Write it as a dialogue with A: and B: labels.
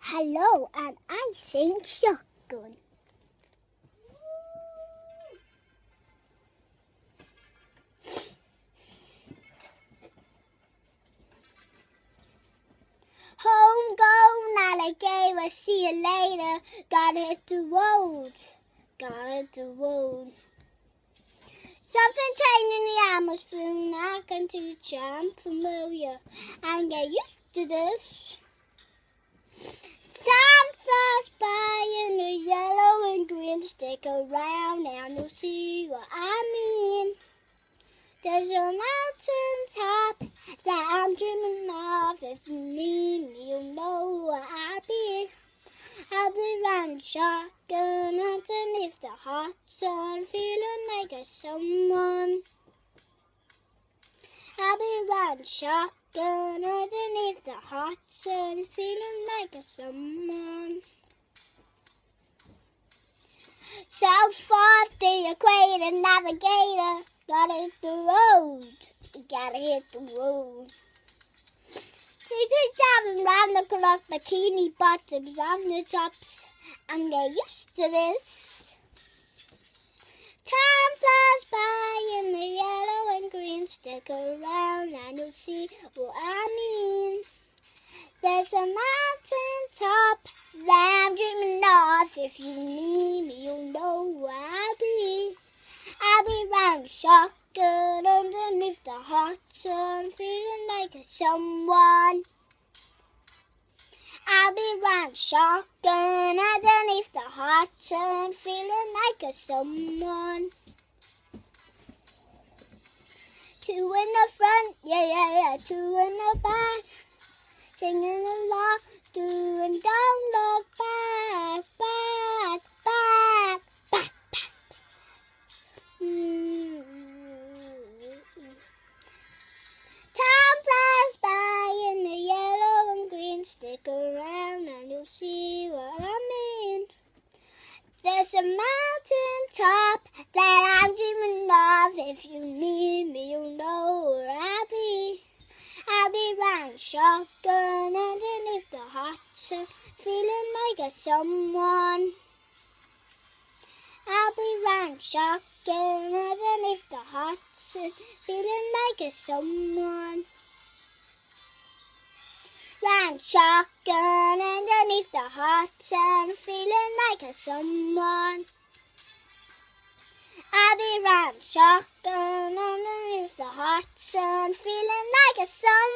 A: Hello, and I sing shotgun. Homegrown alligator, see you later. Gotta hit the road, Something changed in the atmosphere, and I can teach you I'm familiar and get used to this. Time flies by in the yellow and green. Stick around and you'll see what I mean. There's a mountain top that I'm dreaming of. If you need me, you'll know where I'll be. I'll be riding shotgun underneath the hot sun, feeling like a someone. I'll be riding shotgun underneath the hot sun, feeling like a someone. South far the equator, navigator, gotta hit the road, gotta hit the road. She's diving round the clock, bikini bottoms on the tops, and get used to this. Time flies by in the yellow and green. Stick around and you'll see what I mean. There's a mountain top that I'm dreaming of. If you need me, you'll know where I'll be. I'll be riding shotgun underneath the hot sun, feeling like a someone. I'll be riding shotgun underneath the hot sun, feeling like a someone. Two in the front, yeah, two in the back, singing along, doing don't look back, back. Time flies by in the yellow and green. Stick around and you'll see what I mean. There's a mountain top that I'm dreaming of. If you need me, you'll know where I'll be. I'll be riding shotgun underneath the hot sun, feeling like a someone. I'll be riding shotgun underneath the hot sun, feeling like a someone. Riding shotgun underneath the hot sun, feeling like a someone. I'll be riding shotgun underneath the hot sun, feeling like a someone.